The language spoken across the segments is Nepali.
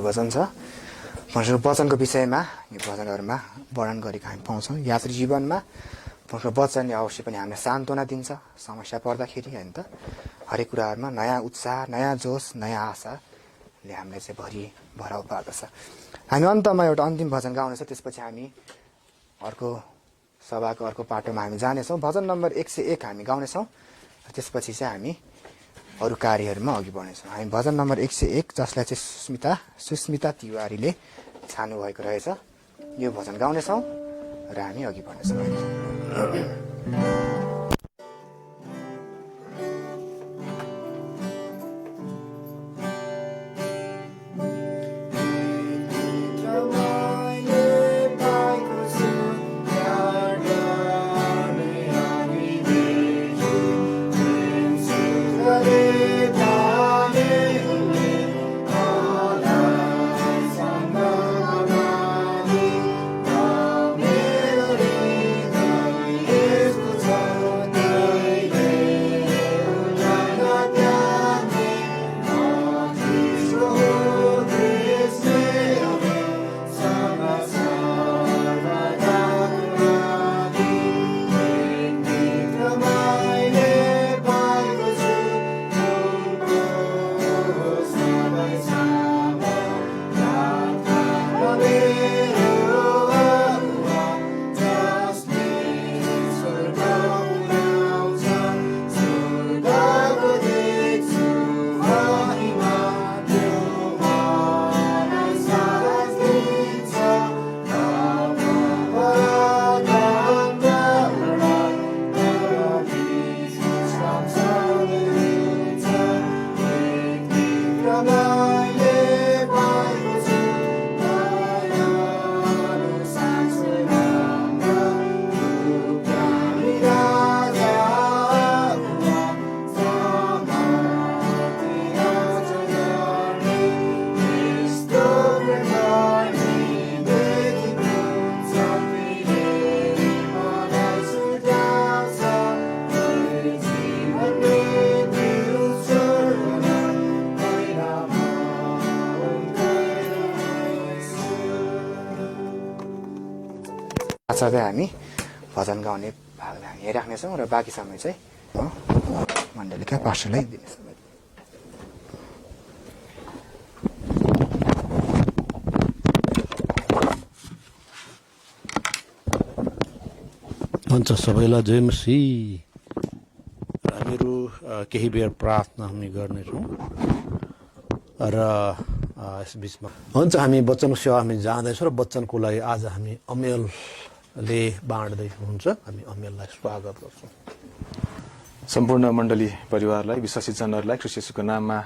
भजन छ। परमेश्वरको वचनको विषयमा यो भजनहरूमा वर्णन गरेको हामी पाउँछौँ। यात्री जीवनमा परमेश्वरको वचनले अवश्य पनि हामीलाई सान्त्वना दिन्छ समस्या पर्दाखेरि, होइन त। हरेक कुराहरूमा नयाँ उत्साह, नयाँ जोस, नयाँ आशाले हामीलाई चाहिँ भराउ पार्दछ। हामी अन्तमा एउटा अन्तिम भजन गाउनेछौँ, त्यसपछि हामी अर्को सभाको अर्को पाटोमा हामी जानेछौँ। भजन नम्बर 101 हामी गाउनेछौँ, त्यसपछि चाहिँ हामी अरू कार्यहरूमा अघि बढ्नेछौँ। हामी भजन नम्बर 101, जसलाई चाहिँ सुस्मिता तिवारीले छान्नुभएको रहेछ, यो भजन गाउनेछौँ र हामी अघि बढ्नेछौँ। सधैँ हामी भजन गाउने भागलाई हामी हेरिराख्नेछौँ र बाँकी समय चाहिँ मण्डलीका पास्टरलाई दिनेछौँ। हुन्छ, सबैलाई जय मसीह। हामीहरू केही बेर प्रार्थना हामी गर्नेछौँ र यस बिचमा हुन्छ हामी वचनको सेवा हामी जाँदैछौँ र वचनको लागि आज हामी अमेलले बाँड्दै हुनुहुन्छ। हामी अमेललाई स्वागत गर्छौँ। सम्पूर्ण मण्डली परिवारलाई, विश्वासी जनहरूलाई ख्रीष्ट येशूको नाममा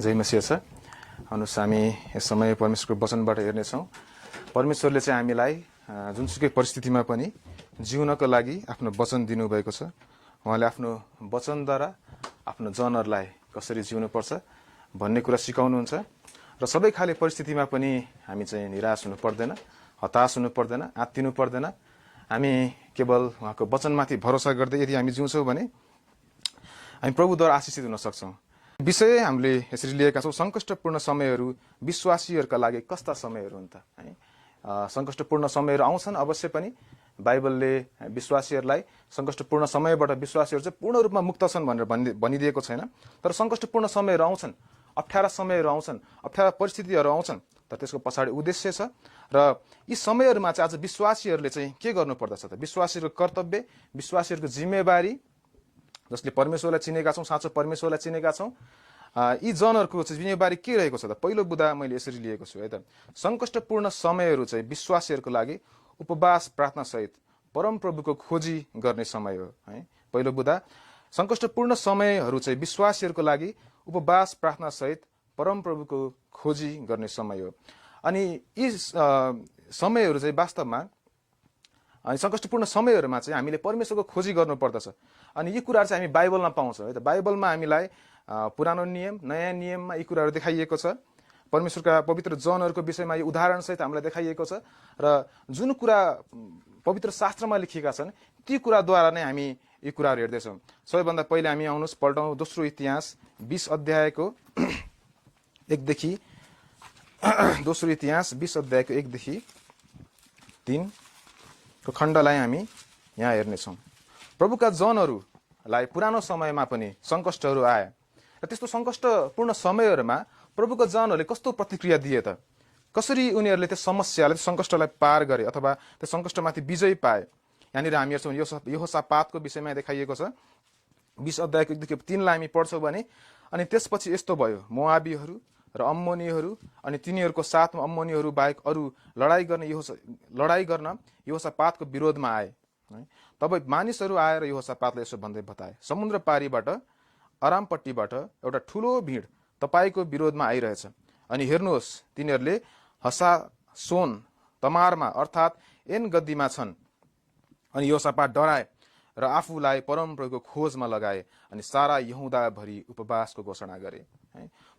जय मसीह छ। आउनुहोस् हामी यस समय परमेश्वरको वचनबाट हेर्नेछौँ। परमेश्वरले चाहिँ हामीलाई जुनसुकै परिस्थितिमा पनि जिउनको लागि आफ्नो वचन दिनुभएको छ। उहाँले आफ्नो वचनद्वारा आफ्नो जनहरूलाई कसरी जिउनुपर्छ भन्ने कुरा सिकाउनुहुन्छ र सबै खाले परिस्थितिमा पनि हामी चाहिँ निराश हुनु पर्दैन, हताश हुनु पर्दैन, आत्तिनु पर्दैन। हामी केवल उहाँको वचनमाथि भरोसा गर्दै यदि हामी जिउँछौँ भने हामी प्रभुद्वारा आशिषित हुन सक्छौँ। विषय हामीले यसरी लिएका छौँ, सङ्कष्टपूर्ण समयहरू विश्वासीहरूका लागि कस्ता समयहरू हुन् त है। सङ्कष्टपूर्ण समयहरू आउँछन् अवश्य पनि। बाइबलले विश्वासीहरूलाई सङ्कष्टपूर्ण समयबाट विश्वासीहरू चाहिँ पूर्ण रूपमा मुक्त छन् भनेर भनिदिएको छैन। तर सङ्कष्टपूर्ण समयहरू आउँछन्, अप्ठ्यारा समयहरू आउँछन्, अप्ठ्यारा परिस्थितिहरू आउँछन्, तर त्यसको पछाडि उद्देश्य छ। र यी समयहरूमा चाहिँ आज विश्वासीहरूले चाहिँ के गर्नुपर्दछ त? विश्वासीहरूको कर्तव्य, विश्वासीहरूको जिम्मेवारी, जसले परमेश्वरलाई चिनेका छौँ, साँचो परमेश्वरलाई चिनेका छौँ, यी जनहरूको चाहिँ जिम्मेवारी के रहेको छ त? पहिलो बुँदा मैले यसरी लिएको छु है त। सङ्कष्टपूर्ण समयहरू चाहिँ विश्वासीहरूको लागि उपवास प्रार्थनासहित परमप्रभुको खोजी गर्ने समय हो है। पहिलो बुँदा सङ्कष्टपूर्ण समयहरू चाहिँ विश्वासीहरूको लागि उपवास प्रार्थनासहित परमप्रभुको खोजी गर्ने समय हो। अनि यी समयहरू चाहिँ वास्तवमा अनि सङ्कष्टपूर्ण समयहरूमा चाहिँ हामीले परमेश्वरको खोजी गर्नुपर्दछ। अनि यी कुराहरू चाहिँ हामी बाइबलमा पाउँछौँ है त। बाइबलमा हामीलाई पुरानो नियम, नयाँ नियममा यी कुराहरू देखाइएको छ। परमेश्वरका पवित्र जनहरूको विषयमा यो उदाहरणसहित हामीलाई देखाइएको छ। र जुन कुरा पवित्र शास्त्रमा लेखिएका छन् ती कुराद्वारा नै हामी यी कुराहरू हेर्दैछौँ। सबैभन्दा पहिले हामी आउनुहोस् पल्टौँ दोस्रो इतिहास 20 अध्यायको 1 देखि दोस्रो इतिहास 20 अध्यायको 1 देखि 3 को खण्डलाई हामी यहाँ हेर्नेछौँ। प्रभुका जनहरूलाई पुरानो समयमा पनि सङ्कष्टहरू आए र त्यस्तो सङ्कष्टपूर्ण समयहरूमा प्रभुका जनहरूले कस्तो प्रतिक्रिया दिए त, कसरी उनीहरूले त्यो समस्यालाई त्यो सङ्कष्टलाई पार गरे अथवा त्यो सङ्कष्टमाथि विजय पाए। यहाँनिर हामी हेर्छौँ यहोशापातको विषयमा देखाइएको छ। 20 अध्यायको 1 देखि 3लाई हामी पढ्छौँ भने अनि त्यसपछि यस्तो भयो, मोआबीहरू र अम्मोनीहरू अनि तिनीहरूको साथमा अम्मोनीहरू बाहेक अरू लडाई गर्न यहोशापातको विरोधमा आए। तब मानिसहरू आएर यहोशापातले यसो भन्दै बताए, समुद्र पारीबाट अरामपट्टिबाट एउटा ठुलो भिड तपाईँको विरोधमा आइरहेछ अनि हेर्नुहोस् तिनीहरूले हसासोन तमारमा अर्थात् एन गद्दीमा छन्। अनि यहोशापात डराए र आफूलाई परमप्रभुको खोजमा लगाए अनि सारा यहुदाभरि उपवासको घोषणा गरे।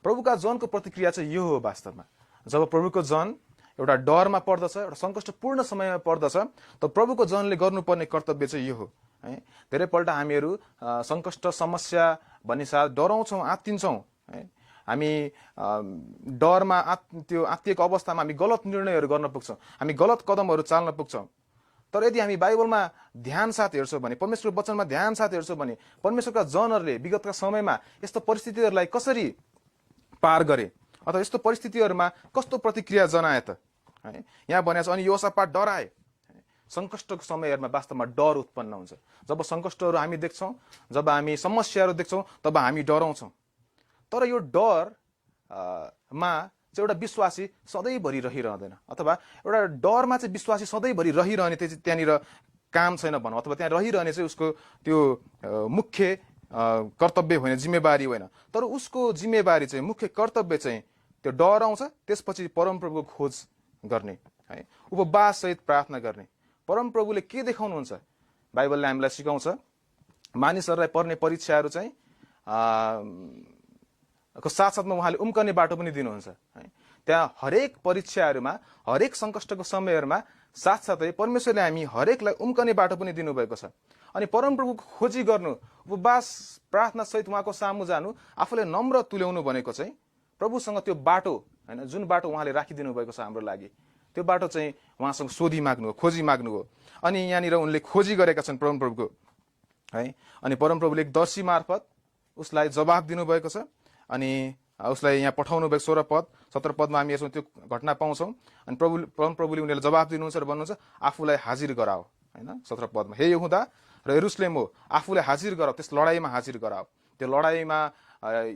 प्रभुका जनको प्रतिक्रिया चाहिँ यो हो। वास्तवमा जब प्रभुको जन एउटा डरमा पर्दछ, एउटा सङ्कष्टपूर्ण समयमा पर्दछ, त प्रभुको जनले गर्नुपर्ने कर्तव्य चाहिँ यो हो। है धेरैपल्ट हामीहरू सङ्कष्ट समस्या भन्ने साथ डराउँछौँ, आत्तिन्छौँ। है हामी डरमा त्यो आत्तिएको अवस्थामा हामी गलत निर्णयहरू गर्न पुग्छौँ, हामी गलत कदमहरू चाल्न पुग्छौँ। तर यदि हामी बाइबलमा ध्यान साथ हेर्छौँ भने, परमेश्वरको वचनमा ध्यान साथ हेर्छौँ भने परमेश्वरका जनहरूले विगतका समयमा यस्तो परिस्थितिहरूलाई कसरी पार गरे अथवा यस्तो परिस्थितिहरूमा कस्तो प्रतिक्रिया जनाए त। है यहाँ भनेको छ अनि यहोशापात डराए। सङ्कष्टको समयहरूमा वास्तवमा डर उत्पन्न हुन्छ। जब सङ्कष्टहरू हामी देख्छौँ, जब हामी समस्याहरू देख्छौँ, तब हामी डराउँछौँ। तर यो डरमा चाहिँ एउटा विश्वासी सधैँभरि रहिरहँदैन, अथवा एउटा डरमा चाहिँ विश्वासी सधैँभरि रहिरहने त्यहाँनिर काम छैन भनौँ, अथवा त्यहाँ रहिरहने चाहिँ उसको त्यो मुख्य कर्तव्य होइन, जिम्मेवारी होइन। तर उसको जिम्मेवारी चाहिँ, मुख्य कर्तव्य चाहिँ त्यो डराउँछ, त्यसपछि परमप्रभुको खोज गर्ने, है उपवास सहित प्रार्थना गर्ने। परमप्रभुले के देखाउनुहुन्छ? बाइबलले हामीलाई सिकाउँछ मानिसहरूलाई पर्ने परीक्षाहरू चाहिँ को साथसाथमा उहाँले उम्कने बाटो पनि दिनुहुन्छ। है त्यहाँ हरेक परीक्षाहरूमा, हरेक सङ्कष्टको समयहरूमा साथसाथै परमेश्वरले हामी हरेकलाई उम्कने बाटो पनि दिनुभएको छ। अनि परमप्रभुको खोजी गर्नु, उपवास प्रार्थना सहित उहाँको सामु जानु, आफूलाई नम्र तुल्याउनु भनेको चाहिँ प्रभुसँग त्यो बाटो, होइन जुन बाटो उहाँले राखिदिनु भएको छ हाम्रो लागि, त्यो बाटो चाहिँ उहाँसँग सोधी माग्नु हो, खोजी माग्नु हो। अनि यहाँनिर उनले खोजी गरेका छन् परमप्रभुको। है अनि परमप्रभुले एक दर्शी मार्फत उसलाई जवाब दिनुभएको छ। अनि उसलाई यहाँ पठाउनु भएको 16 पद 17 पदमा हामी हेर्छौँ, त्यो घटना पाउँछौँ। अनि परमप्रभुले उनीहरूले जवाब दिनुहुन्छ र भन्नुहुन्छ आफूलाई हाजिर गराओ। होइन 17 पदमा, हे यहुदा र यरुसलेम हो, आफूलाई हाजिर गराओ, त्यस लडाइँमा हाजिर गराओ। त्यो लडाइँमा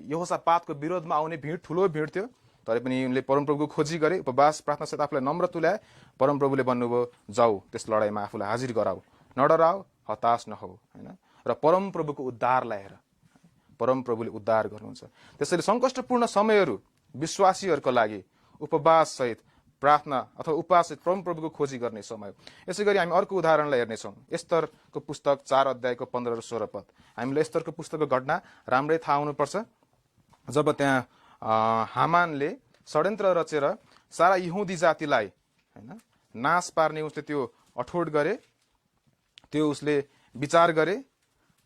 यहोशापातको विरोधमा आउने भिड ठुलो भिड थियो, तरै पनि उनले परमप्रभुको खोजी गरे, उपवास प्रार्थना सहित आफूलाई नम्र तुल्याए। परमप्रभुले भन्नुभयो जाऊ त्यस लडाइँमा आफूलाई हाजिर गराऊ, नडराऊ, हताश नहो। होइन र परमप्रभुको उद्धार ल्याएर परमप्रभुले उद्धार गर्नुहुन्छ। त्यसैले सङ्कष्टपूर्ण समयहरू विश्वासीहरूको लागि उपवास सहित प्रार्थना अथवा उपवास सहित परमप्रभुको खोजी गर्ने समय। यसै गरी हामी अर्को उदाहरणलाई हेर्नेछौँ, एस्तरको पुस्तक 4 अध्यायको 15 र 16 पद। हामीलाई एस्तरको पुस्तकको घटना राम्रै थाहा हुनुपर्छ। जब त्यहाँ हामानले षड्यन्त्र रचेर सारा यहुदी जातिलाई होइन नाश पार्ने उसले त्यो अठोट गरे, त्यो उसले विचार गरे,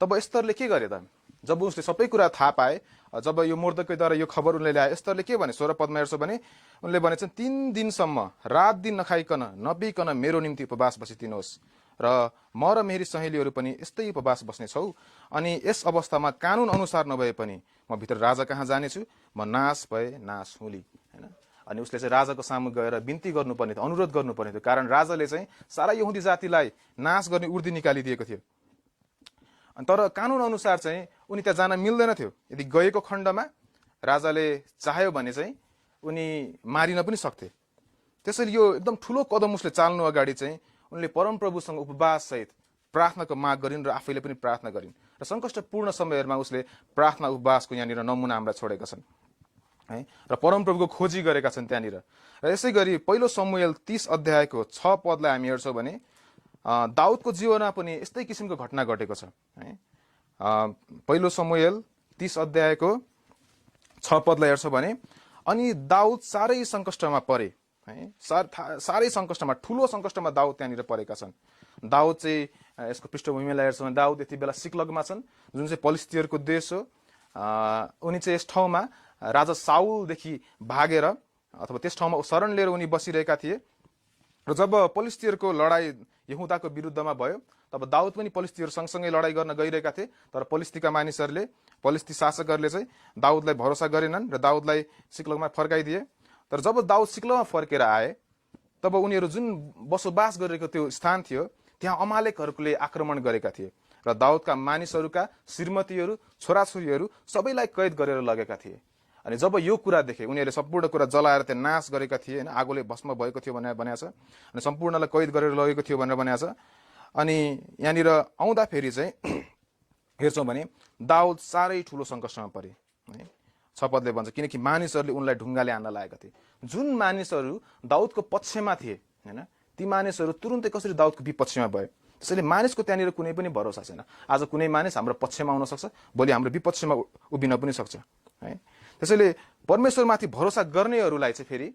तब एस्तरले के गरे त? जब उसले सबै कुरा थाहा पाए, जब यो मोर्देकैद्वारा यो खबर उनले ल्याए, एस्तरले के भने 16 पदमा हेर्छौँ भने उनले भनेछन् 3 दिनसम्म रात दिन नखाइकन नपिकन मेरो निम्ति उपवास बसिदिनुहोस् र म र मेरी सहेलीहरू पनि यस्तै उपवास बस्नेछौँ। अनि यस अवस्थामा कानुन अनुसार नभए पनि म भित्र राजा कहाँ जानेछु, म नाश भए नाश हुली। होइन अनि उसले चाहिँ राजाको सामु गएर बिन्ती गर्नुपर्ने थियो, अनुरोध गर्नुपर्ने थियो, कारण राजाले चाहिँ सारा यहुदी जातिलाई नाश गर्ने उर्दी निकालिदिएको थियो। तर कानुन अनुसार चाहिँ उनी त्यहाँ जान मिल्दैन थियो। यदि गएको खण्डमा राजाले चाह्यो भने चाहिँ उनी मारिन पनि सक्थे। त्यसैले यो एकदम ठुलो कदम उसले चाल्नु अगाडि चाहिँ उनले परमप्रभुसँग उपवास सहित प्रार्थनाको माग गरिन् र आफैले पनि प्रार्थना गरिन् र सङ्कष्टपूर्ण समयहरूमा उसले प्रार्थना उपवासको यहाँनिर नमुना हामीलाई छोडेका छन्। है र परमप्रभुको खोजी गरेका छन् त्यहाँनिर। र यसै गरी पहिलो शमूएल 30 अध्यायको 6 पदलाई हामी हेर्छौँ भने दाउदको जीवनमा पनि यस्तै किसिमको घटना घटेको छ। है पहिलो शमूएल 30 अध्यायको 6 पदलाई हेर्छौँ भने अनि दाउद साह्रै सङ्कष्टमा परे। है साह्रै सङ्कष्टमा, ठुलो सङ्कष्टमा दाउद त्यहाँनिर परेका छन्। दाउद चाहिँ यसको पृष्ठभूमिलाई हेर्छौँ भने दाउद यति बेला सिक्लगमा छन्, जुन चाहिँ पलिस्तीयहरूको देश हो। उनी चाहिँ यस ठाउँमा राजा साउलदेखि भागेर अथवा त्यस ठाउँमा शरण लिएर उनी बसिरहेका थिए। र जब पलिस्तीहरूको लडाई यहुदाको विरुद्धमा भयो तब दाउद पनि पलिस्तीहरू सँगसँगै लडाई गर्न गइरहेका थिए। तर पलिस्तीका मानिसहरूले, पलिस्ती शासकहरूले चाहिँ दाउदलाई भरोसा गरेनन् र दाउदलाई सिक्लगमा फर्काइदिए। तर जब दाउद सिक्लगमा फर्केर आए तब उनीहरू जुन बसोबास गरेको त्यो स्थान थियो त्यहाँ अमालेकहरूले आक्रमण गरेका थिए र दाउदका मानिसहरूका श्रीमतीहरू, छोराछोरीहरू सबैलाई कैद गरेर लगेका थिए। अनि जब यो कुरा देखे उनीहरूले सम्पूर्ण कुरा जलाएर त्यहाँ नाश गरेका थिए हैन, आगोले भस्म भएको थियो भनेर भनेको छ। अनि सम्पूर्णलाई कैद गरेर लगेको थियो भनेर भनेको छ। अनि यहाँनिर आउँदाखेरि चाहिँ हेर्छौँ भने दाउद साह्रै ठुलो सङ्कटमा परे है। 6 पदले भन्छ किनकि मानिसहरूले उनलाई ढुङ्गाले हान्न लागेका थिए। जुन मानिसहरू दाउदको पक्षमा थिए हैन, ती मानिसहरू तुरुन्तै कसरी दाउदको विपक्षमा भए। त्यसैले मानिसको त्यहाँनिर कुनै पनि भरोसा छैन। आज कुनै मानिस हाम्रो पक्षमा आउन सक्छ, भोलि हाम्रो विपक्षमा उभिन पनि सक्छ है। त्यसैले परमेश्वरमाथि भरोसा गर्नेहरूलाई चाहिँ फेरि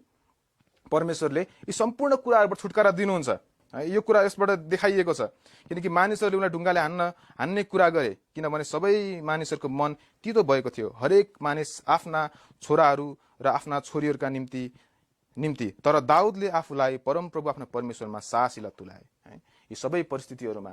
परमेश्वरले यी सम्पूर्ण कुराहरूबाट छुटकारा दिनुहुन्छ है। यो कुरा यसबाट देखाइएको छ किनकि मानिसहरूले उनलाई ढुङ्गाले हान्ने कुरा गरे, किनभने सबै मानिसहरूको मन तितो भएको थियो। हरेक मानिस आफ्ना छोराहरू र आफ्ना छोरीहरूका निम्ति तर दाउदले आफूलाई परमप्रभु आफ्नो परमेश्वरमा साहसिला तुल्याए है। यी सबै परिस्थितिहरूमा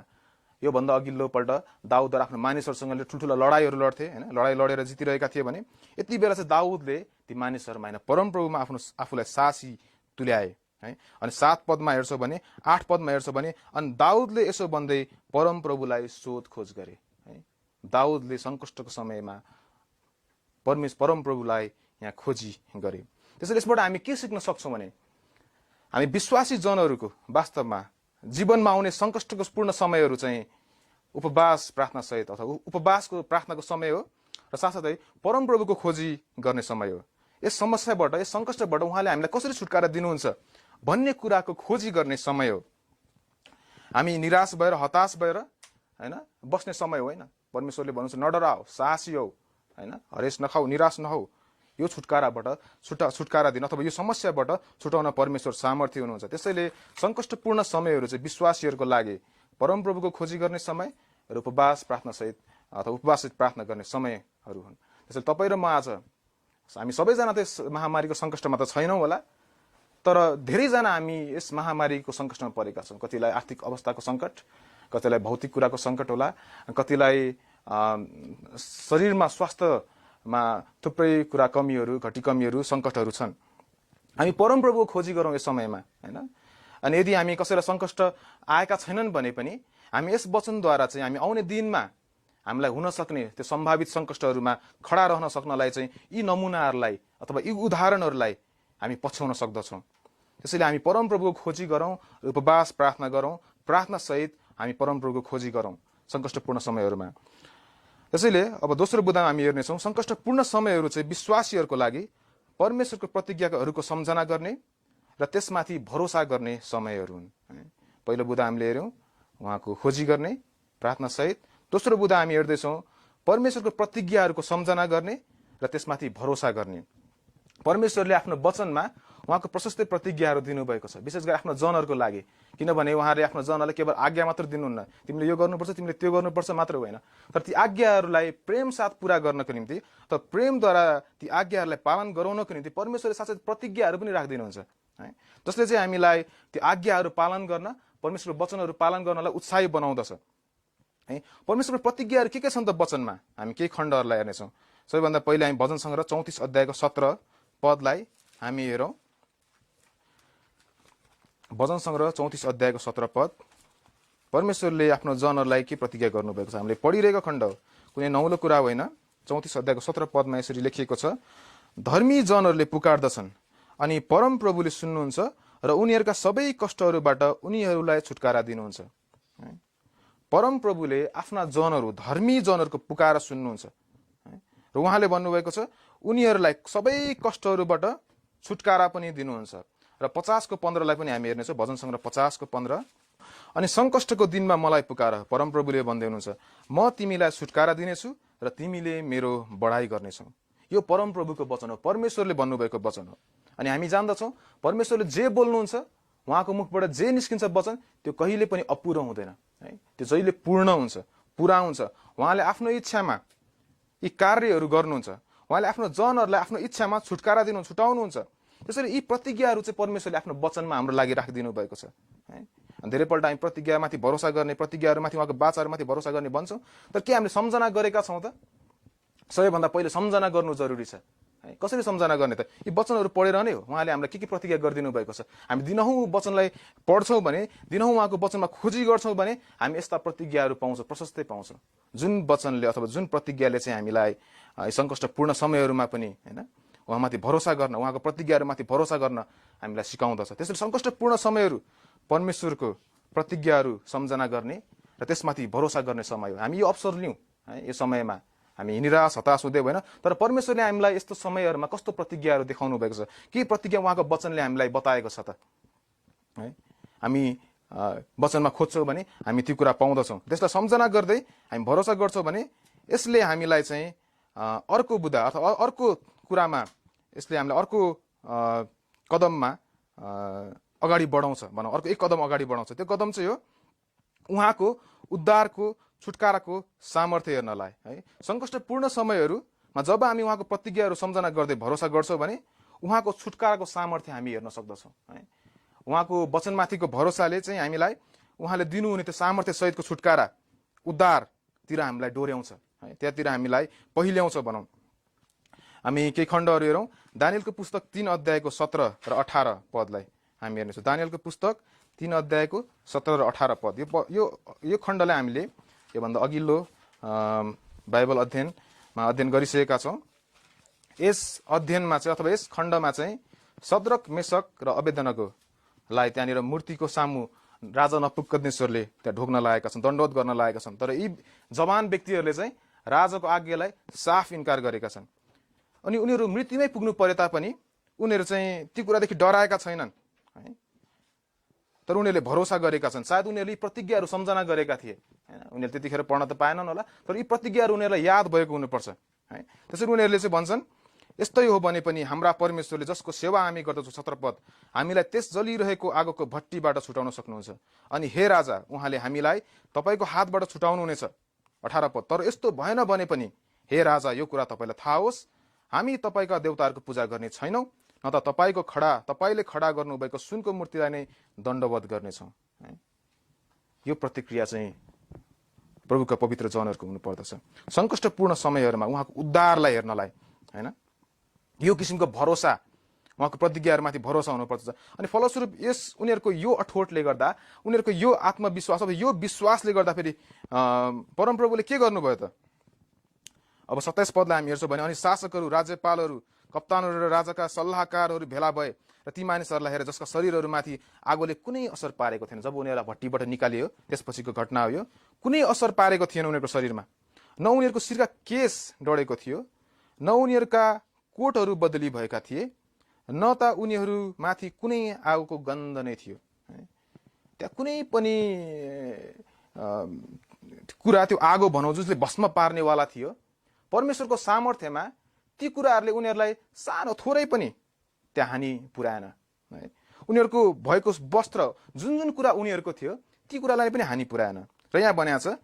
योभन्दा अघिल्लोपल्ट दाउद र आफ्नो मानिसहरूसँग ठुल्ठुला लडाइँहरू लड्थे हैन, लडाइँ लडेर जितिरहेका थिए भने यति बेला चाहिँ दाउदले ती मानिसहरूमा हैन परमप्रभुमा आफूलाई साहसी तुल्याए है। अनि 7 पदमा हेर्छौँ भने 8 पदमा हेर्छौँ भने अनि दाउदले यसो भन्दै परमप्रभुलाई सोधखोज गरे है। दाउदले सङ्कष्टको समयमा परमप्रभुलाई यहाँ खोजी गरे। त्यसैले यसबाट हामी के सिक्न सक्छौँ भने हामी विश्वासी जनहरूको वास्तवमा जीवनमा आउने सङ्कष्टको पूर्ण समयहरू चाहिँ उपवास प्रार्थना सहित अथवा उपवासको प्रार्थनाको समय हो र साथसाथै परमप्रभुको खोजी गर्ने समय हो। यस समस्याबाट, यस सङ्कष्टबाट उहाँले हामीलाई कसरी छुटकारा दिनुहुन्छ भन्ने कुराको खोजी गर्ने समय हो। हामी निराश भएर, हताश भएर हैन बस्ने समय होइन। परमेश्वरले भन्नुहुन्छ नडराओ, साहसी हौ हैन, हरेस नखाऊ, निराश नहौ। यो छुटकाराबाट छुटकारा दिन अथवा यो समस्याबाट छुटाउन परमेश्वर सामर्थ्य हुनुहुन्छ। त्यसैले सङ्कष्टपूर्ण समयहरू चाहिँ विश्वासीहरूको लागि परमप्रभुको खोजी गर्ने समय र उपवास प्रार्थना सहित अथवा उपवासित प्रार्थना गर्ने समयहरू हुन्। त्यसैले तपाईँ र म आज हामी सबैजना त यस महामारीको सङ्कष्टमा त छैनौँ होला, तर धेरैजना हामी यस महामारीको सङ्कष्टमा परेका छौँ। कतिलाई आर्थिक अवस्थाको सङ्कट, कतिलाई भौतिक कुराको सङ्कट होला, कतिलाई शरीरमा स्वास्थ्यमा थुप्रै कुरा कमीहरू, घटी कमीहरू, सङ्कटहरू छन्। हामी परमप्रभुको खोजी गरौँ यस समयमा हैन। अनि यदि हामी कसैलाई सङ्कष्ट आएका छैनन् भने पनि हामी यस वचनद्वारा चाहिँ हामी आउने दिनमा हामीलाई हुन सक्ने त्यो सम्भावित सङ्कष्टहरूमा खडा रहन सक्नलाई चाहिँ यी नमुनाहरूलाई अथवा यी उदाहरणहरूलाई हामी पछ्याउन सक्दछौँ। त्यसैले हामी परमप्रभुको खोजी गरौँ, उपवास प्रार्थना गरौँ, प्रार्थना सहित हामी परमप्रभुको खोजी गरौँ सङ्कष्टपूर्ण समयहरूमा। त्यसैले अब दोस्रो बुदामा हामी हेर्नेछौँ सङ्कष्टपूर्ण समयहरू चाहिँ विश्वासीहरूको लागि परमेश्वरको प्रतिज्ञाहरूको सम्झना गर्ने र त्यसमाथि भरोसा गर्ने समयहरू हुन्। पहिलो बुदा हामीले हेऱ्यौँ उहाँको खोजी गर्ने प्रार्थना सहित। दोस्रो बुदा हामी हेर्दैछौँ परमेश्वरको प्रतिज्ञाहरूको सम्झना गर्ने र त्यसमाथि भरोसा गर्ने। परमेश्वरले आफ्नो वचनमा उहाँको प्रशस्त प्रतिज्ञाहरू दिनुभएको छ, विशेष गरी आफ्नो जनहरूको लागि। किनभने उहाँले आफ्नो जनहरूलाई केवल आज्ञा मात्र दिनुहुन्न, तिमीले यो गर्नुपर्छ, तिमीले त्यो गर्नुपर्छ मात्र होइन, तर ती आज्ञाहरूलाई प्रेम साथ पुरा गर्नको निम्ति त प्रेमद्वारा ती आज्ञाहरूलाई पालन गराउनको निम्ति परमेश्वरले साथसाथै प्रतिज्ञाहरू पनि राखिदिनुहुन्छ है, जसले चाहिँ हामीलाई ती आज्ञाहरू पालन गर्न, परमेश्वरको वचनहरू पालन गर्नलाई उत्साही बनाउँदछ है। परमेश्वरको प्रतिज्ञाहरू के छन् त वचनमा, हामी केही खण्डहरूलाई हेर्नेछौँ। सबैभन्दा पहिले हामी भजन सङ्ग्रह 34 अध्यायको 17 पदलाई हामी हेरौँ। भजन सङ्ग्रह 34 अध्यायको 17 पद। परमेश्वरले आफ्नो जनहरूलाई के प्रतिज्ञा गर्नुभएको छ हामीले पढिरहेको खण्ड हो, कुनै नौलो कुरा होइन। 34 अध्यायको 17 पदमा यसरी लेखिएको छ, धर्मी जनहरूले पुकार्दछन् अनि परमप्रभुले सुन्नुहुन्छ र उनीहरूका सबै कष्टहरूबाट उनीहरूलाई छुटकारा दिनुहुन्छ। परमप्रभुले आफ्ना जनहरू, धर्मी जनहरूको पुकार सुन्नुहुन्छ र उहाँले भन्नुभएको छ उनीहरूलाई सबै कष्टहरूबाट छुटकारा पनि दिनुहुन्छ। र 50 को 15लाई पनि हामी हेर्नेछौँ। भजन सङ्ग्रह 50 को 15। अनि सङ्कष्टको दिनमा मलाई पुकार, परमप्रभुले भन्दै हुनुहुन्छ म तिमीलाई छुटकारा दिनेछु र तिमीले मेरो बढाइ गर्नेछौ। यो परमप्रभुको वचन हो, परमेश्वरले भन्नुभएको वचन हो। अनि हामी जान्दछौँ परमेश्वरले जे बोल्नुहुन्छ, उहाँको मुखबाट जे निस्किन्छ वचन, त्यो कहिले पनि अपुरो हुँदैन है, त्यो जहिले पूर्ण हुन्छ, पुरा हुन्छ। उहाँले आफ्नो इच्छामा यी कार्यहरू गर्नुहुन्छ, उहाँले आफ्नो जनहरूलाई आफ्नो इच्छामा छुटकारा छुटाउनुहुन्छ। त्यसैले यी प्रतिज्ञाहरू चाहिँ परमेश्वरले आफ्नो वचनमा हाम्रो लागि राखिदिनु भएको छ है। धेरैपल्ट हामी प्रतिज्ञामाथि भरोसा गर्ने, प्रतिज्ञाहरूमाथि उहाँको वाचाहरूमाथि भरोसा गर्ने भन्छौँ, तर के हामीले सम्झना गरेका छौँ त? सबैभन्दा पहिले सम्झना गर्नु जरुरी छ है। कसरी सम्झना गर्ने त? यी वचनहरू पढेर नै हो। उहाँले हामीलाई के प्रतिज्ञा गरिदिनु भएको छ। हामी दिनहुँ वचनलाई पढ्छौँ भने, दिनहुँ उहाँको वचनमा खोजी गर्छौँ भने हामी यस्ता प्रतिज्ञाहरू पाउँछौँ, प्रशस्तै पाउँछौँ, जुन वचनले अथवा जुन प्रतिज्ञाले चाहिँ हामीलाई सङ्कष्टपूर्ण समयहरूमा पनि होइन उहाँमाथि भरोसा गर्न, उहाँको प्रतिज्ञाहरूमाथि भरोसा गर्न हामीलाई सिकाउँदछ। त्यसैले सङ्कष्टपूर्ण समयहरू परमेश्वरको प्रतिज्ञाहरू सम्झना गर्ने र त्यसमाथि भरोसा गर्ने समय हो। हामी यो अवसर लिउँ है। यो समयमा हामी निराश हताश हुँदै होइन, तर परमेश्वरले हामीलाई यस्तो समयहरूमा कस्तो प्रतिज्ञाहरू देखाउनु भएको छ, के प्रतिज्ञा उहाँको वचनले हामीलाई बताएको छ त है। हामी वचनमा खोज्छौँ भने हामी त्यो कुरा पाउँदछौँ। त्यसलाई सम्झना गर्दै हामी भरोसा गर्छौँ भने यसले हामीलाई चाहिँ अर्को बुदा अथवा अर्को कुरामा यसले हामीलाई अर्को कदममा अगाडि बढाउँछ भनौँ, अर्को एक कदम अगाडि बढाउँछ। त्यो कदम चाहिँ हो उहाँको उद्धारको छुटकाराको सामर्थ्य हेर्नलाई है। सङ्कष्टपूर्ण समयहरूमा जब हामी उहाँको प्रतिज्ञाहरू सम्झना गर्दै भरोसा गर्छौँ भने उहाँको छुटकाराको सामर्थ्य हामी हेर्न सक्दछौँ है। उहाँको वचनमाथिको भरोसाले चाहिँ हामीलाई उहाँले दिनुहुने त्यो सामर्थ्य सहितको छुटकारा उद्धारतिर हामीलाई डोर्याउँछ है, त्यहाँतिर हामीलाई पहिल्याउँछ भनौँ। हामी केही खण्डहरू हेरौँ। दानियलको पुस्तक 3 अध्यायको 17 र 18 पदलाई हामी हेर्नेछौँ। दानियलको पुस्तक 3 अध्यायको 17 र 18 पद। यो खण्डलाई हामीले योभन्दा अघिल्लो बाइबल अध्ययन गरिसकेका छौँ। यस अध्ययनमा चाहिँ अथवा यस खण्डमा चाहिँ सद्रक मेशक र अबेदनगोलाई त्यहाँनिर मूर्तिको सामु राजा नपुक्कदनेश्वरले त्यहाँ ढोग्न लागेका छन्, दण्डवत गर्न लागेका छन्। तर यी जवान व्यक्तिहरूले चाहिँ राजाको आज्ञालाई साफ इन्कार गरेका छन् अनि उनीहरू मृत्युमै पुग्नु परे तापनि उनीहरू चाहिँ ती कुरादेखि डराएका छैनन् है। तर उनीहरूले भरोसा गरेका छन्। सायद उनीहरूले प्रतिज्ञाहरू सम्झना गरेका थिए हैन। उनीहरूले त्यतिखेर पढ्न त पाएनन् होला, तर यी प्रतिज्ञाहरू उनीहरूलाई याद भएको हुनुपर्छ है। त्यसरी उनीहरूले चाहिँ भन्छन् यस्तै हो भने पनि हाम्रा परमेश्वरले जसको सेवा हामी गर्दछौँ 17 पद, हामीलाई त्यस जलिरहेको आगोको भट्टीबाट छुटाउन सक्नुहुन्छ। अनि हे राजा, उहाँले हामीलाई तपाईँको हातबाट छुटाउनुहुनेछ। 18 पद, तर यस्तो भएन भने पनि हे राजा, यो कुरा तपाईँलाई थाहा होस्, हामी तपाईँका देवताहरूको पूजा गर्ने छैनौँ, न त तपाईँले खडा गर्नुभएको सुनको मूर्तिलाई नै दण्डवत गर्नेछौँ है। यो प्रतिक्रिया चाहिँ प्रभुका पवित्र जनहरूको हुनुपर्दछ सङ्कष्टपूर्ण समयहरूमा उहाँको उद्धारलाई हेर्नलाई होइन। यो किसिमको भरोसा, उहाँको प्रतिज्ञाहरूमाथि भरोसा हुनुपर्दछ। अनि फलस्वरूप उनीहरूको यो अठोटले गर्दा, उनीहरूको यो आत्मविश्वास अब यो विश्वासले गर्दाखेरि परमप्रभुले के गर्नुभयो त? अब 27 पदलाई हामी हेर्छौँ भने अनि शासकहरू, राज्यपालहरू, कप्तानहरू र राजाका सल्लाहकारहरू भेला भए र ती मानिसहरूलाई हेरेर जसका शरीरहरूमाथि आगोले कुनै असर पारेको थिएन। जब उनीहरूलाई भट्टीबाट निकालियो त्यसपछिको घटना हो यो। कुनै असर पारेको थिएन उनीहरूको शरीरमा, न उनीहरूको शिरका केस डढेको थियो, न उनीहरूका कोटहरू बदली भएका थिए, न त उनीहरूमाथि कुनै आगोको गन्ध नै थियो। त्यहाँ कुनै पनि कुरा त्यो आगो भनौँ जसले भस्म पार्नेवाला थियो। परमेश्वरको सामर्थ्यमा ती कुराहरूले उनीहरूलाई सानो थोरै पनि त्यहाँ हानि पुर्याएन है। उनीहरूको भएको वस्त्र जुन कुरा उनीहरूको थियो ती कुरालाई पनि हानि पुर्याएन। र यहाँ भनेको छ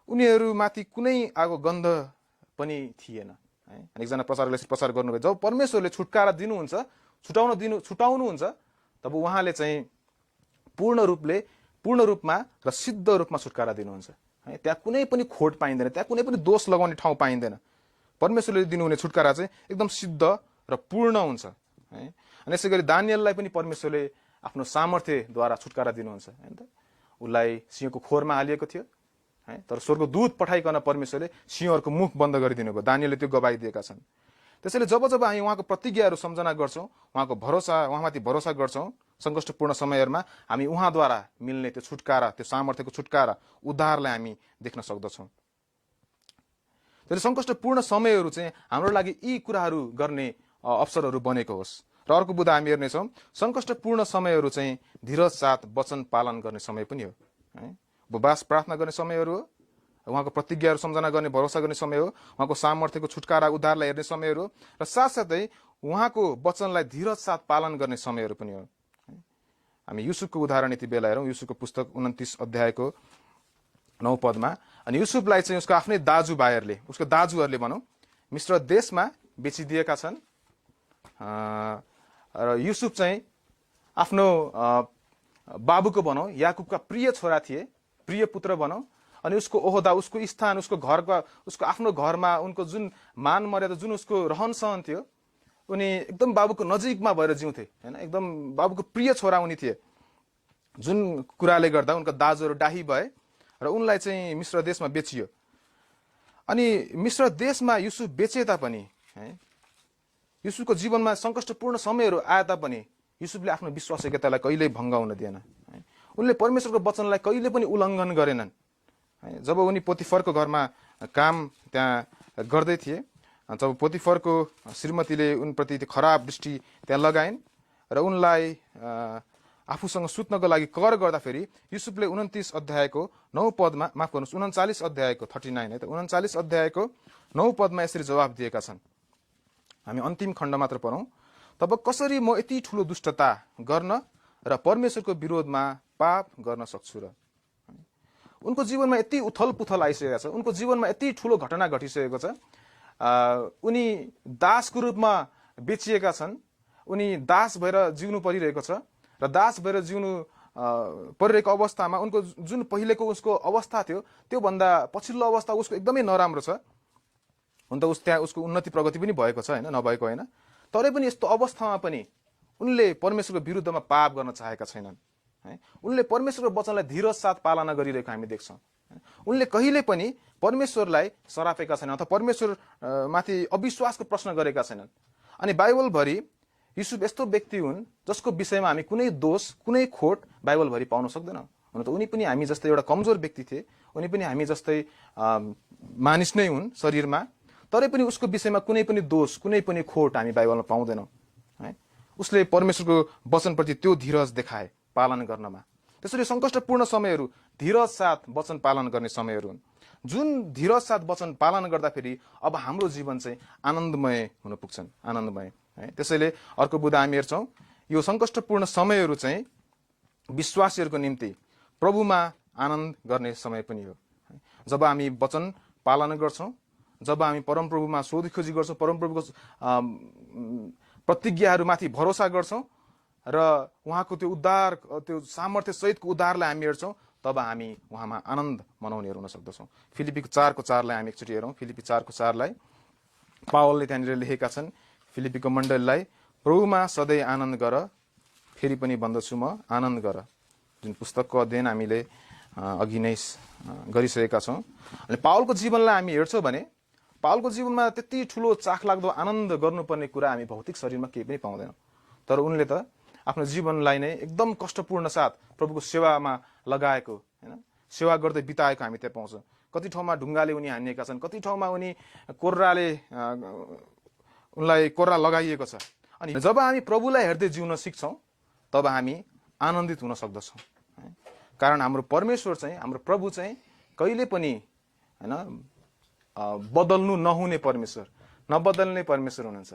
उनीहरूमाथि कुनै आगो गन्ध पनि थिएन है। एकजना प्रचारकले प्रचार गर्नुभयो, जब परमेश्वरले छुटकारा दिनुहुन्छ, छुटाउनुहुन्छ, तब उहाँले चाहिँ पूर्ण रूपमा र सिद्ध रूपमा छुटकारा दिनुहुन्छ है। त्यहाँ कुनै पनि खोट पाइँदैन, त्यहाँ कुनै पनि दोष लगाउने ठाउँ पाइँदैन। परमेश्वरले दिनुहुने छुटकारा चाहिँ एकदम सिद्ध र पूर्ण हुन्छ है। अनि यसै गरी दानियललाई पनि परमेश्वरले आफ्नो सामर्थ्यद्वारा छुटकारा दिनुहुन्छ हैन त। उसलाई सिंहको खोरमा हालिएको थियो है, तर स्वर्गको दूत पठाइकन परमेश्वरले सिंहहरूको मुख बन्द गरिदिनु भयो। दानियलले त्यो गवाही दिएका छन्। त्यसैले जब हामी उहाँको प्रतिज्ञाहरू सम्झना गर्छौँ, उहाँमाथि भरोसा गर्छौँ, सङ्कष्टपूर्ण समयहरूमा हामी उहाँद्वारा मिल्ने त्यो छुटकारा, त्यो सामर्थ्यको छुटकारा, उद्धारलाई हामी देख्न सक्दछौँ। त्यसले सङ्कष्टपूर्ण समयहरू चाहिँ हाम्रो लागि यी कुराहरू गर्ने अवसरहरू बनेको होस्। र अर्को बुदा हामी हेर्नेछौँ, सङ्कष्टपूर्ण समयहरू चाहिँ धीरज साथ वचन पालन गर्ने समय पनि हो है। उपवास प्रार्थना गर्ने समयहरू हो, उहाँको प्रतिज्ञाहरू सम्झना गर्ने, भरोसा गर्ने समय हो, उहाँको सामर्थ्यको छुटकारा उद्धारलाई हेर्ने समयहरू हो, र साथसाथै उहाँको वचनलाई धीरज साथ पालन गर्ने समयहरू पनि हो। हामी युसुफको उदाहरण यति बेला हेरौँ। युसुफको पुस्तक 29 अध्यायको 9 पदमा। अनि युसुफलाई चाहिँ उसको आफ्नै उसको दाजुहरूले भनौँ मिश्र देशमा बेचिदिएका छन्। र युसुफ चाहिँ आफ्नो बाबुको भनौँ याकुबका प्रिय छोरा थिए, प्रिय पुत्र भनौँ। अनि उसको ओहदा, उसको स्थान, उसको घरका, उसको आफ्नो घरमा उनको जुन मान मर्यादा, जुन उसको रहन सहन थियो, उनी एकदम बाबुको नजिकमा भएर जिउँथे होइन। एकदम बाबुको प्रिय छोरा उनी थिए, जुन कुराले गर्दा उनका दाजुहरू डाही भए र उनलाई चाहिँ मिश्र देशमा बेचियो। अनि मिश्र देशमा युसुफ बेचे तापनि है, युसुफको जीवनमा सङ्कष्टपूर्ण समयहरू आए तापनि युसुफले आफ्नो विश्वासयोग्यतालाई कहिल्यै भङ्ग हुन दिएन है। उनले परमेश्वरको वचनलाई कहिले पनि उल्लङ्घन गरेनन् है। जब उनी पोतिफरको घरमा काम त्यहाँ गर्दै थिए, जब पोतिफरको श्रीमतीले उनप्रति खराब दृष्टि त्यहाँ लगाइन् र उनलाई आफूसँग सुत्नको लागि कर गर्दाखेरि युसुफले 29 अध्यायको 9 पदमा, माफ गर्नुहोस् 39 अध्यायको 39 है त, 39 अध्यायको 9 पदमा यसरी जवाब दिएका छन्। हामी अन्तिम खण्ड मात्र पढौँ। तब कसरी म यति ठुलो दुष्टता गर्न र परमेश्वरको विरोधमा पाप गर्न सक्छु र। उनको जीवनमा यति उथल पुथल आइसकेको छ, उनको जीवनमा यति ठुलो घटना घटिसकेको छ। उनी दासको रूपमा बेचिएका छन्, उनी दास भएर जिउनु परिरहेको छ र दास भएर जिउनु परिरहेको अवस्थामा उनको जुन पहिलेको उसको अवस्था थियो त्योभन्दा पछिल्लो अवस्था उसको एकदमै नराम्रो छ। हुन त त्यहाँ उसको उन्नति प्रगति पनि भएको छ होइन, नभएको होइन। तरै पनि यस्तो अवस्थामा पनि उनले परमेश्वरको विरुद्धमा पाप गर्न चाहेका छैनन् है। उनले परमेश्वरको वचनलाई धीरज साथ पालना गरिरहेको हामी देख्छौँ। उनले कहिले पनि परमेश्वरलाई सरापेका छैनन् अथवा परमेश्वर माथि अविश्वासको प्रश्न गरेका छैनन्। अनि बाइबलभरि युसुफ यस्तो व्यक्ति हुन् जसको विषयमा हामी कुनै दोष, कुनै खोट बाइबलभरि पाउन सक्दैनौँ। हुन त उनी पनि हामी जस्तै एउटा कमजोर व्यक्ति थिए, उनी पनि हामी जस्तै मानिस नै हुन् शरीरमा, तरै पनि उसको विषयमा कुनै पनि दोष, कुनै पनि खोट हामी बाइबलमा पाउँदैनौँ है। उसले परमेश्वरको वचनप्रति त्यो धीरज देखाए पालन गर्नमा। त्यसरी सङ्कष्टपूर्ण समयहरू धीरज साथ वचन पालन गर्ने समयहरू हुन्, जुन धीरज साथ वचन पालन गर्दाखेरि अब हाम्रो जीवन चाहिँ आनन्दमय हुन पुग्छन्, आनन्दमय है। त्यसैले अर्को बुँदा हामी हेर्छौँ, यो सङ्कष्टपूर्ण समयहरू चाहिँ विश्वासीहरूको निम्ति प्रभुमा आनन्द गर्ने समय पनि हो। जब हामी वचन पालन गर्छौँ, जब हामी परमप्रभुमा सोधी खोजी गर्छौँ, परमप्रभुको प्रतिज्ञाहरूमाथि भरोसा गर्छौँ र उहाँको त्यो उद्धार, त्यो सामर्थ्य सहितको उद्धारलाई हामी हेर्छौँ, तब हामी उहाँमा आनन्द मनाउनेहरू हुन सक्दछौँ। फिलिपी 4:4लाई हामी एकचोटि हेरौँ। फिलिपी 4:4लाई पावलले त्यहाँनिर लेखेका छन्, फिलिपीको मण्डलीलाई, प्रभुमा सधैँ आनन्द गर, फेरि पनि भन्दछु म आनन्द गर। जुन पुस्तकको अध्ययन हामीले अघि नै गरिसकेका छौँ। अनि पावलको जीवनलाई हामी हेर्छौँ भने पावलको जीवनमा त्यति ठुलो चाखलाग्दो आनन्द गर्नुपर्ने कुरा हामी भौतिक शरीरमा केही पनि पाउँदैनौँ। तर उनले त आफ्नो जीवनलाई नै एकदम कष्टपूर्ण साथ प्रभुको सेवामा लगाएको होइन, सेवा गर्दै बिताएको हामी त्यहाँ पाउँछौँ। कति ठाउँमा ढुङ्गाले उनी हानिएका छन्, कति ठाउँमा उनी उनलाई कोर्रा लगाइएको छ। अनि जब हामी प्रभुलाई हेर्दै जिउन सिक्छौँ तब हामी आनन्दित हुन सक्दछौँ। कारण हाम्रो परमेश्वर चाहिँ, हाम्रो प्रभु चाहिँ कहिले पनि होइन बदल्नु नहुने परमेश्वर, नबदल्ने परमेश्वर हुनुहुन्छ।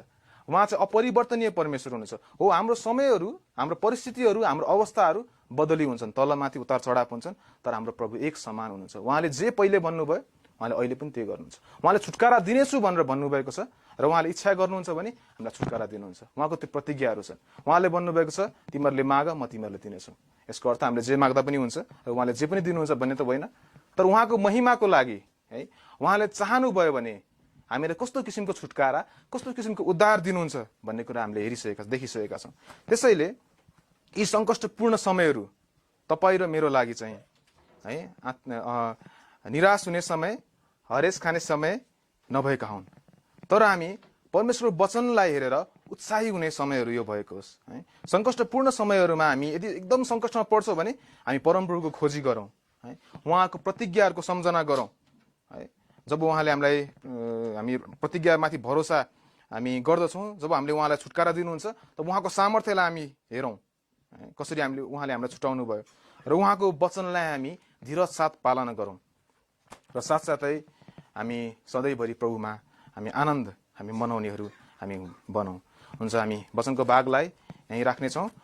उहाँ चाहिँ अपरिवर्तनीय परमेश्वर हुनुहुन्छ। हो, हाम्रो समयहरू, हाम्रो परिस्थितिहरू, हाम्रो अवस्थाहरू बदली हुन्छन्, तलमाथि उतार चढाव हुन्छन्, तर हाम्रो प्रभु एक समान हुनुहुन्छ। उहाँले जे पहिले भन्नुभयो उहाँले अहिले पनि त्यही गर्नुहुन्छ। उहाँले छुटकारा दिनेछु भनेर भन्नुभएको छ र उहाँले इच्छा गर्नुहुन्छ भने हामीलाई छुटकारा दिनुहुन्छ। उहाँको त्यो प्रतिज्ञाहरू छन्। उहाँले भन्नुभएको छ, तिमीहरूले माग म तिमीहरूले दिनेछु। यसको अर्थ हामीले जे माग्दा पनि हुन्छ र उहाँले जे पनि दिनुहुन्छ भन्ने त होइन, तर उहाँको महिमाको लागि है, उहाँले चाहनुभयो भने हामीले कस्तो किसिमको छुटकारा, कस्तो किसिमको उद्धार दिनुहुन्छ भन्ने कुरा हामीले देखिसकेका छौँ। त्यसैले यी सङ्कष्टपूर्ण समयहरू तपाईँ र मेरो लागि चाहिँ है निराश हुने समय, हरेस खाने समय नभएका हुन्, तर हामी परमेश्वरको वचनलाई हेरेर उत्साही हुने समयहरू यो भएको होस् है। सङ्कष्टपूर्ण समयहरूमा हामी यदि एकदम सङ्कष्टमा पर्छौँ भने हामी परमप्रभुको खोजी गरौँ है, उहाँको प्रतिज्ञाहरूको सम्झना गरौँ है। जब उहाँले हामीलाई हामी प्रतिज्ञामाथि भरोसा हामी गर्दछौँ, जब हामीले उहाँलाई छुटकारा दिनुहुन्छ, तब उहाँको सामर्थ्यलाई हामी हेरौँ कसरी उहाँले हामीलाई छुटाउनु भयो र उहाँको वचनलाई हामी धीरज साथ पालना गरौँ र साथसाथै हामी सधैँभरि प्रभुमा हामी आनन्द हामी मनाउनेहरू हामी बनौँ। हुन्छ, हामी वचनको भागलाई यहीँ राख्नेछौँ